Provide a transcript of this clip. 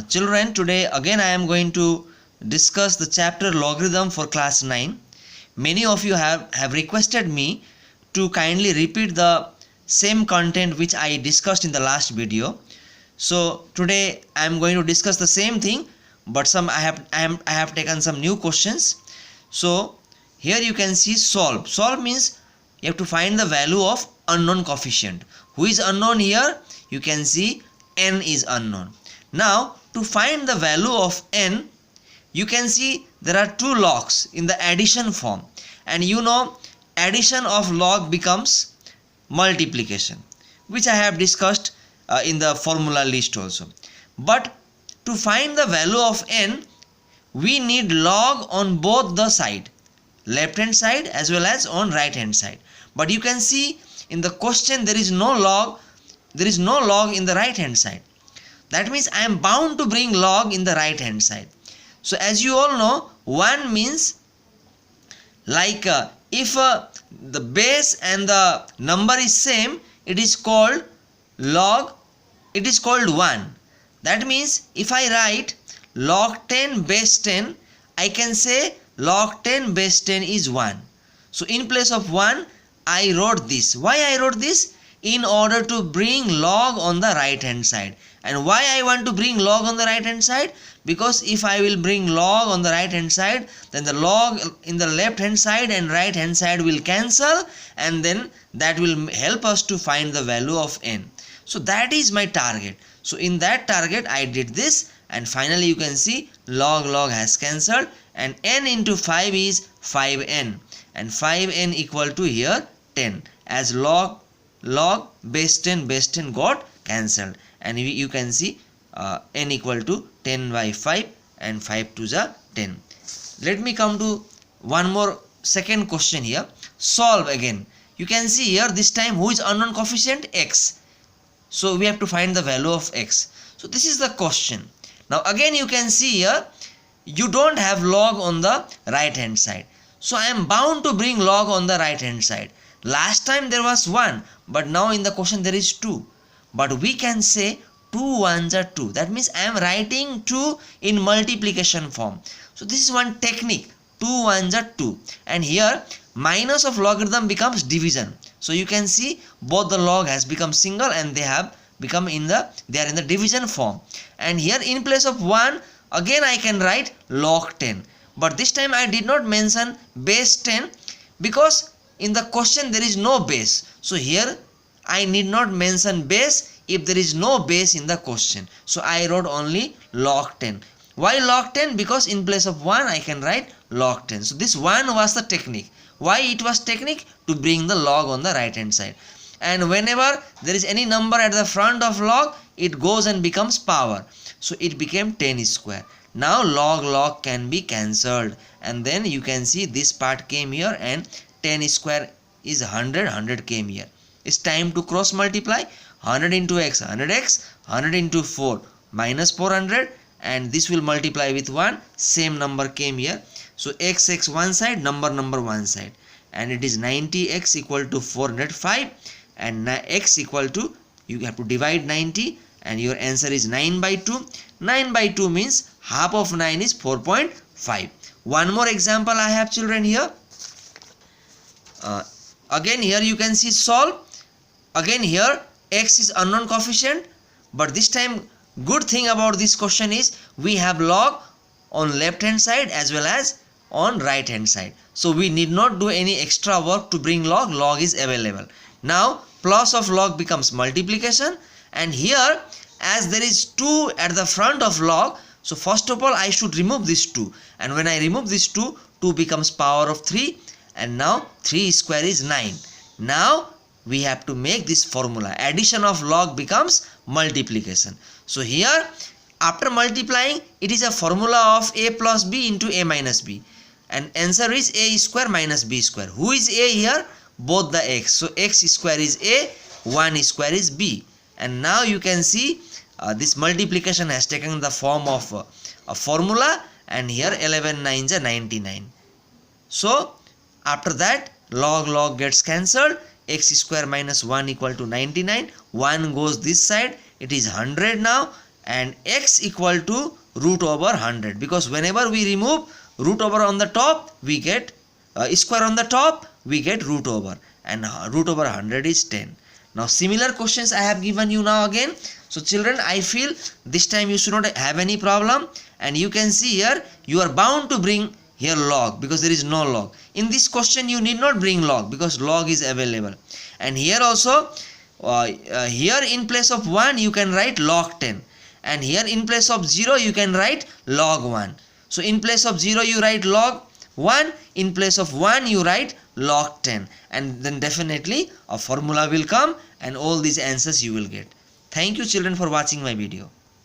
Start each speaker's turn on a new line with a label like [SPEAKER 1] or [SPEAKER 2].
[SPEAKER 1] Children, today again I am going to discuss the chapter logarithm for class 9. Many of you have requested me to kindly repeat the same content which I discussed in the last video. So today I am going to discuss the same thing, but I have taken some new questions. So here you can see solve. Solve means you have to find the value of unknown coefficient. Who is unknown here? You can see n is unknown. Now to find the value of n, you can see there are two logs in the addition form, and you know addition of log becomes multiplication, which I have discussed in the formula list also. But to find the value of n, we need log on both the side, left hand side as well as on right hand side. But you can see in the question there is no log in the right hand side. That means I am bound to bring log in the right hand side. So as you all know, 1 means like if the base and the number is same, it is called log, it is called 1. That means if I write log 10 base 10, I can say log 10 base 10 is 1. So in place of 1, I wrote this. Why I wrote this? In order to bring log on the right hand side. And why I want to bring log on the right hand side? Because if I will bring log on the right hand side, then the log in the left hand side and right hand side will cancel, and then that will help us to find the value of n. So that is my target. So in that target I did this, and finally you can see log has cancelled, and n into 5 is 5n, and 5n equal to here 10, as log base 10 got cancelled, and you can see n equal to 10 by 5 and 5 to the 10. Let me come to one more second question here. Solve again. You can see here this time who is unknown coefficient? X. So we have to find the value of x. So this is the question. Now again you can see here you don't have log on the right hand side. So I am bound to bring log on the right hand side. Last time there was 1, but now in the question there is 2. But we can say 2 ones are 2. That means I am writing 2 in multiplication form. So this is one technique. 2 ones are 2. And here minus of logarithm becomes division. So you can see both the log has become single and they are in the division form. And here in place of 1, again I can write log 10. But this time I did not mention base 10 because in the question there is no base. So here I need not mention base if there is no base in the question. So I wrote only log 10. Why log 10? Because in place of 1 I can write log 10. So this 1 was the technique. Why it was technique? To bring the log on the right hand side. And whenever there is any number at the front of log, it goes and becomes power. So it became 10 square. Now log can be cancelled, and then you can see this part came here, and 10 square is 100 came here. It's time to cross multiply. 100 into x 100x, 100 into 4 minus 400, and this will multiply with 1. Same number came here. So x one side, number one side, and it is 90x equal to 405, and x equal to, you have to divide 90, and your answer is 9 by 2. 9 by 2 means half of 9 is 4.5. One more example I have, children, here. Again here you can see solve. Again here x is unknown coefficient, but this time good thing about this question is we have log on left hand side as well as on right hand side. So we need not do any extra work to bring log is available. Now plus of log becomes multiplication, and here as there is 2 at the front of log, so first of all I should remove this 2, and when I remove this 2 becomes power of 3, and now 3 square is 9. Now we have to make this formula. Addition of log becomes multiplication. So here after multiplying, it is a formula of a plus b into a minus b, and answer is a square minus b square. Who is a here? Both the x. So x square is a, 1 square is b. And now you can see this multiplication has taken the form of a formula, and here 11 nines are 99. So after that log gets cancelled. X square minus 1 equal to 99. 1 goes this side, it is 100 now, and x equal to root over 100, because whenever we remove root over on the top, we get square on the top, we get root over, and root over 100 is 10. Now similar questions I have given you now again. So children, I feel this time you should not have any problem, and you can see here you are bound to bring here log, because there is no log. In this question you need not bring log because log is available. And here also here in place of 1 you can write log 10, and here in place of 0 you can write log 1. So in place of 0 you write log 1, in place of 1 you write log 10, and then definitely a formula will come and all these answers you will get. Thank you children for watching my video.